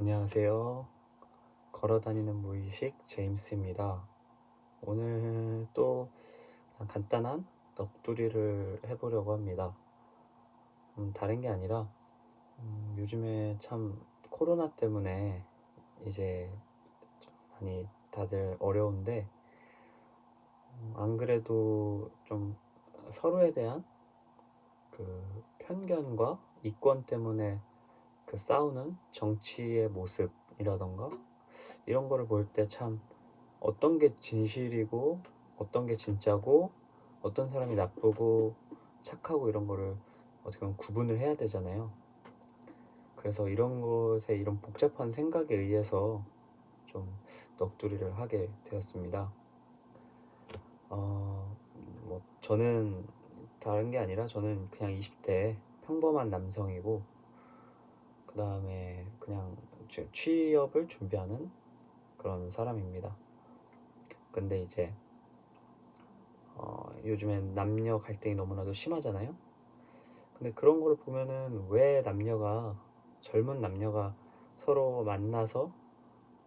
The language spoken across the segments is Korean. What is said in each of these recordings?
안녕하세요. 걸어다니는 무의식 제임스입니다. 오늘 또 그냥 간단한 넋두리를 해보려고 합니다. 다른 게 아니라 요즘에 참 코로나 때문에 이제 좀 많이 다들 어려운데 안 그래도 좀 서로에 대한 그 편견과 이권 때문에 그 싸우는 정치의 모습이라던가 이런 거를 볼 때 참 어떤 게 진실이고 어떤 게 진짜고 어떤 사람이 나쁘고 착하고 이런 거를 어떻게 보면 구분을 해야 되잖아요. 그래서 이런 것에 이런 복잡한 생각에 의해서 좀 넋두리를 하게 되었습니다. 뭐 저는 다른 게 아니라 저는 그냥 20대 평범한 남성이고 그 다음에 그냥 취업을 준비하는 그런 사람입니다. 근데 이제 요즘엔 남녀 갈등이 너무나도 심하잖아요. 근데 그런 거를 보면은 왜 젊은 남녀가 서로 만나서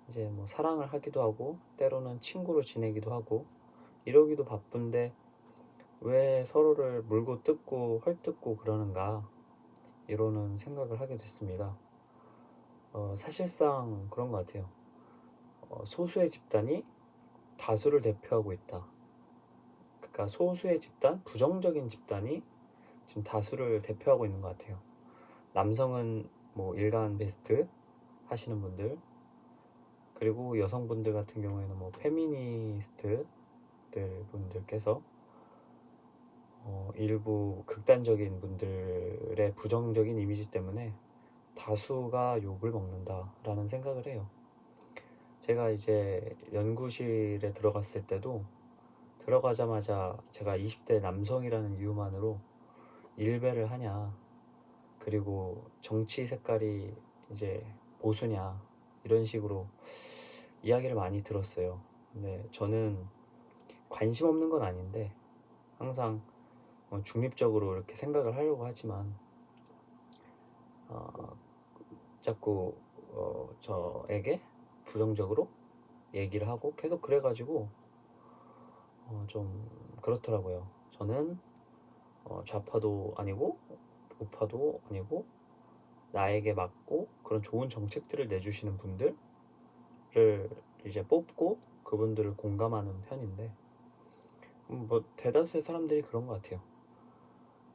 이제 뭐 사랑을 하기도 하고 때로는 친구로 지내기도 하고 이러기도 바쁜데 왜 서로를 물고 뜯고 헐뜯고 그러는가 이러는 생각을 하게 됐습니다. 사실상 그런 것 같아요. 소수의 집단이 다수를 대표하고 있다. 그러니까 소수의 집단, 부정적인 집단이 지금 다수를 대표하고 있는 것 같아요. 남성은 뭐 일간 베스트 하시는 분들, 그리고 여성분들 같은 경우에는 뭐 페미니스트들 분들께서 일부 극단적인 분들의 부정적인 이미지 때문에 다수가 욕을 먹는다라는 생각을 해요. 제가 이제 연구실에 들어갔을 때도 들어가자마자 제가 20대 남성이라는 이유만으로 일배를 하냐, 그리고 정치 색깔이 이제 보수냐 이런 식으로 이야기를 많이 들었어요. 근데 저는 관심 없는 건 아닌데 항상 중립적으로 이렇게 생각을 하려고 하지만 어, 자꾸 저에게 부정적으로 얘기를 하고 계속 그래가지고 좀 그렇더라고요. 저는 좌파도 아니고 우파도 아니고 나에게 맞고 그런 좋은 정책들을 내주시는 분들을 이제 뽑고 그분들을 공감하는 편인데 뭐 대다수의 사람들이 그런 것 같아요.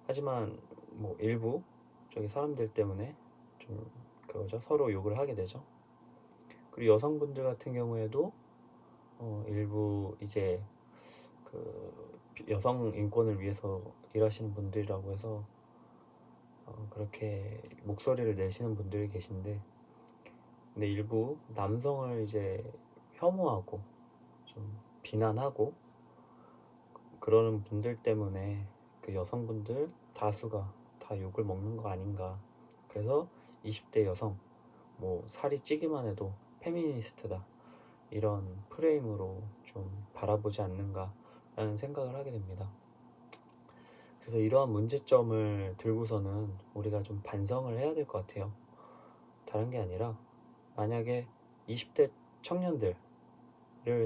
하지만 뭐 일부 저기 사람들 때문에 좀 그거죠. 서로 욕을 하게 되죠. 그리고 여성분들 같은 경우에도 일부 이제 그 여성 인권을 위해서 일하시는 분들이라고 해서 그렇게 목소리를 내시는 분들이 계신데 근데 일부 남성을 이제 혐오하고 좀 비난하고 그러는 분들 때문에 그 여성분들 다수가 다 욕을 먹는 거 아닌가. 그래서 20대 여성 뭐 살이 찌기만 해도 페미니스트다 이런 프레임으로 좀 바라보지 않는가 라는 생각을 하게 됩니다. 그래서 이러한 문제점을 들고서는 우리가 좀 반성을 해야 될 것 같아요. 다른 게 아니라 만약에 20대 청년들을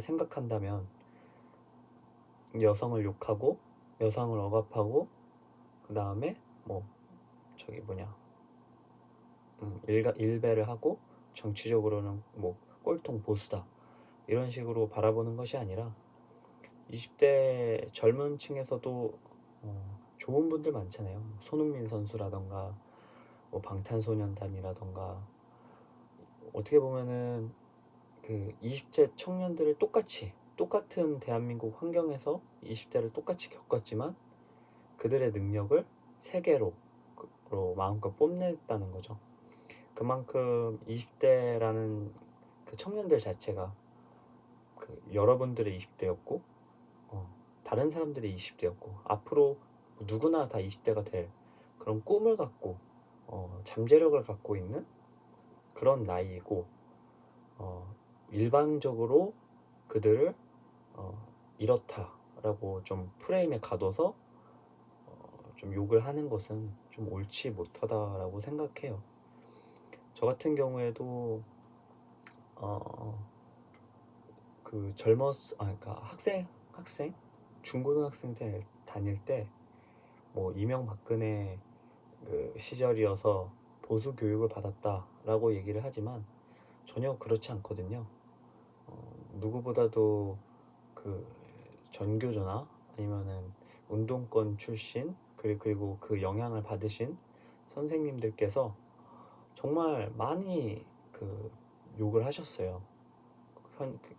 생각한다면 여성을 욕하고 여성을 억압하고 그 다음에 뭐 저기 뭐냐 일배를 하고 정치적으로는 뭐 꼴통 보수다 이런 식으로 바라보는 것이 아니라 20대 젊은 층에서도 좋은 분들 많잖아요. 손흥민 선수라던가 뭐 방탄소년단이라던가 어떻게 보면은 그 20대 청년들을 똑같은 대한민국 환경에서 20대를 똑같이 겪었지만 그들의 능력을 세계로 마음껏 뽐냈다는 거죠. 그만큼 20대라는 그 청년들 자체가 그 여러분들의 20대였고 다른 사람들의 20대였고 앞으로 누구나 다 20대가 될 그런 꿈을 갖고 잠재력을 갖고 있는 그런 나이이고 일반적으로 그들을 이렇다라고 좀 프레임에 가둬서 좀 욕을 하는 것은 좀 옳지 못하다라고 생각해요. 저 같은 경우에도 그 그러니까 학생 중고등학생 때 다닐 때 뭐 이명박근혜 그 시절이어서 보수 교육을 받았다라고 얘기를 하지만 전혀 그렇지 않거든요. 누구보다도 그 전교조나 아니면은 운동권 출신 그리고 그 영향을 받으신 선생님들께서 정말 많이 그 욕을 하셨어요.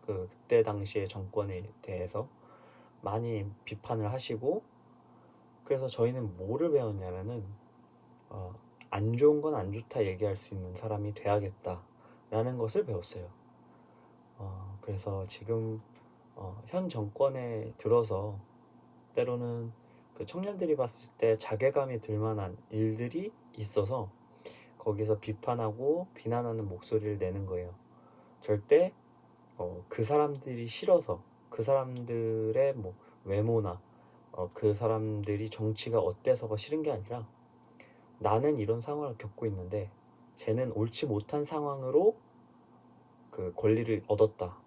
그때 당시의 정권에 대해서 많이 비판을 하시고, 그래서 저희는 뭐를 배웠냐면은 어, 안 좋은 건 안 좋다 얘기할 수 있는 사람이 돼야겠다라는 것을 배웠어요. 그래서 지금 현 정권에 들어서 때로는 그 청년들이 봤을 때 자괴감이 들 만한 일들이 있어서 거기서 비판하고 비난하는 목소리를 내는 거예요. 절대 그 사람들이 싫어서 그 사람들의 뭐 외모나 그 사람들이 정치가 어때서가 싫은 게 아니라 나는 이런 상황을 겪고 있는데 쟤는 옳지 못한 상황으로 그 권리를 얻었다.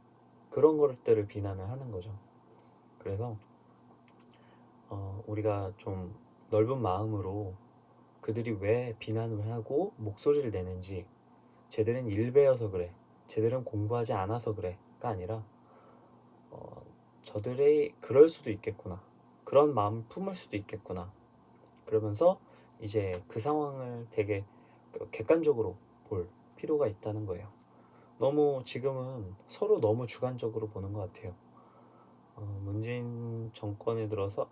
그런 것들을 비난을 하는 거죠. 그래서 우리가 좀 넓은 마음으로 그들이 왜 비난을 하고 목소리를 내는지, 쟤들은 일배여서 그래, 쟤들은 공부하지 않아서 그래가 아니라 저들의 그럴 수도 있겠구나, 그런 마음을 품을 수도 있겠구나, 그러면서 이제 그 상황을 되게 객관적으로 볼 필요가 있다는 거예요. 너무 지금은 서로 너무 주관적으로 보는 것 같아요. 문재인 정권에 들어서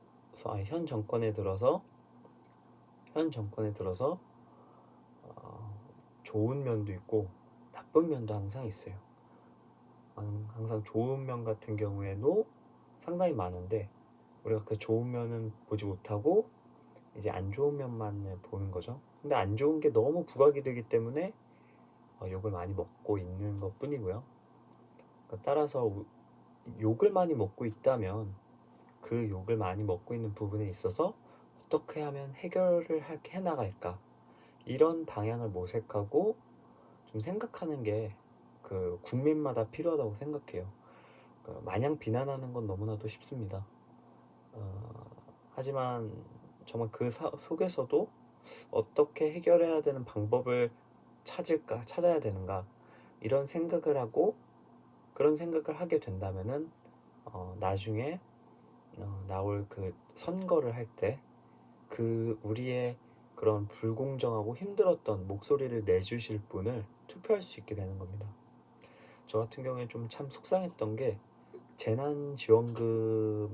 현 정권에 들어서 좋은 면도 있고 나쁜 면도 항상 있어요. 항상 좋은 면 같은 경우에도 상당히 많은데 우리가 그 좋은 면은 보지 못하고 이제 안 좋은 면만을 보는 거죠. 근데 안 좋은 게 너무 부각이 되기 때문에 욕을 많이 먹고 있는 것 뿐이고요. 따라서 욕을 많이 먹고 있다면 그 욕을 많이 먹고 있는 부분에 있어서 어떻게 하면 해결을 해나갈까, 이런 방향을 모색하고 좀 생각하는 게 그 국민마다 필요하다고 생각해요. 마냥 비난하는 건 너무나도 쉽습니다. 하지만 정말 그 속에서도 어떻게 해결해야 되는 방법을 찾아야 되는가, 이런 생각을 하고 그런 생각을 하게 된다면은 나중에 나올 그 선거를 할 때 그 우리의 그런 불공정하고 힘들었던 목소리를 내주실 분을 투표할 수 있게 되는 겁니다. 저 같은 경우에 좀 참 속상했던 게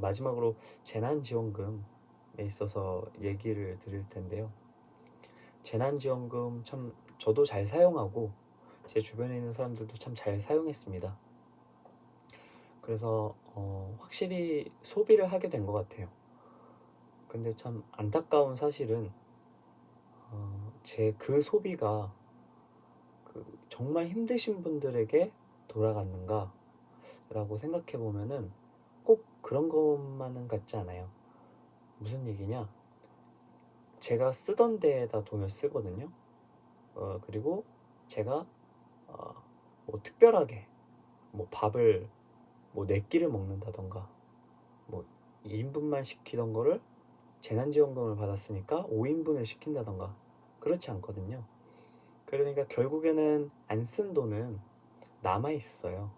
마지막으로 재난지원금에 있어서 얘기를 드릴 텐데요. 재난지원금 참 저도 잘 사용하고 제 주변에 있는 사람들도 참 잘 사용했습니다. 그래서 확실히 소비를 하게 된 것 같아요. 근데 참 안타까운 사실은 제 그 소비가 정말 힘드신 분들에게 돌아갔는가 라고 생각해 보면은 꼭 그런 것만은 같지 않아요. 무슨 얘기냐? 제가 쓰던 데에다 돈을 쓰거든요. 그리고 제가 뭐 특별하게 뭐 밥을 뭐 4끼를 먹는다던가 뭐 2인분만 시키던 거를 재난지원금을 받았으니까 5인분을 시킨다던가 그렇지 않거든요. 그러니까 결국에는 안 쓴 돈은 남아있어요.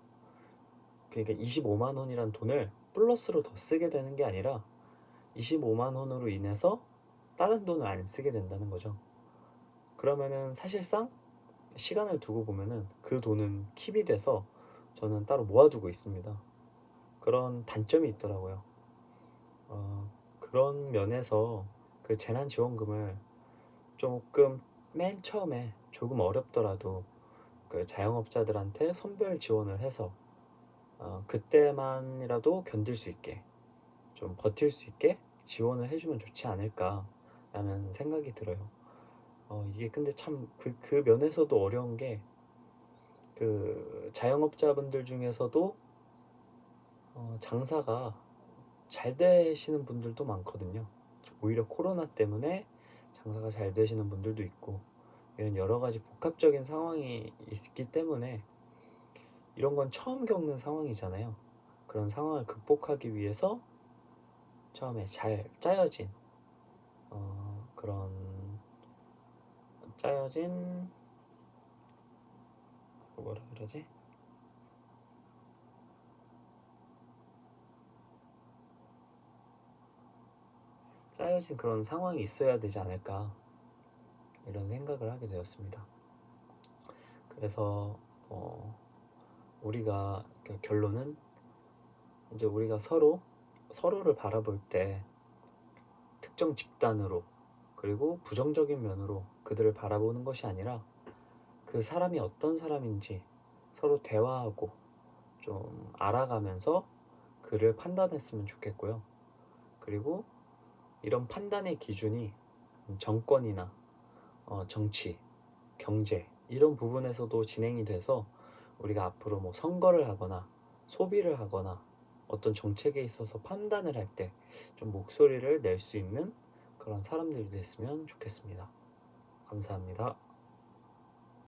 그러니까 25만 원이란 돈을 플러스로 더 쓰게 되는 게 아니라 25만 원으로 인해서 다른 돈을 안 쓰게 된다는 거죠. 그러면은 사실상 시간을 두고 보면은 그 돈은 킵이 돼서 저는 따로 모아두고 있습니다. 그런 단점이 있더라고요. 그런 면에서 그 재난지원금을 조금 맨 처음에 조금 어렵더라도 그 자영업자들한테 선별 지원을 해서 그때만이라도 견딜 수 있게 좀 버틸 수 있게 지원을 해주면 좋지 않을까라는 생각이 들어요. 이게 근데 참 그 면에서도 어려운 게 그 자영업자분들 중에서도 장사가 잘 되시는 분들도 많거든요. 오히려 코로나 때문에 장사가 잘 되시는 분들도 있고 이런 여러 가지 복합적인 상황이 있기 때문에 이런 건 처음 겪는 상황이잖아요. 그런 상황을 극복하기 위해서 처음에 잘 짜여진 그런 짜여진 뭐라 그러지? 짜여진 그런 상황이 있어야 되지 않을까 이런 생각을 하게 되었습니다. 그래서 우리가 결론은 이제 우리가 서로를 바라볼 때 특정 집단으로 그리고 부정적인 면으로 그들을 바라보는 것이 아니라 그 사람이 어떤 사람인지 서로 대화하고 좀 알아가면서 그를 판단했으면 좋겠고요. 그리고 이런 판단의 기준이 정권이나 정치, 경제 이런 부분에서도 진행이 돼서 우리가 앞으로 뭐 선거를 하거나 소비를 하거나 어떤 정책에 있어서 판단을 할 때 좀 목소리를 낼 수 있는 그런 사람들이 됐으면 좋겠습니다. 감사합니다.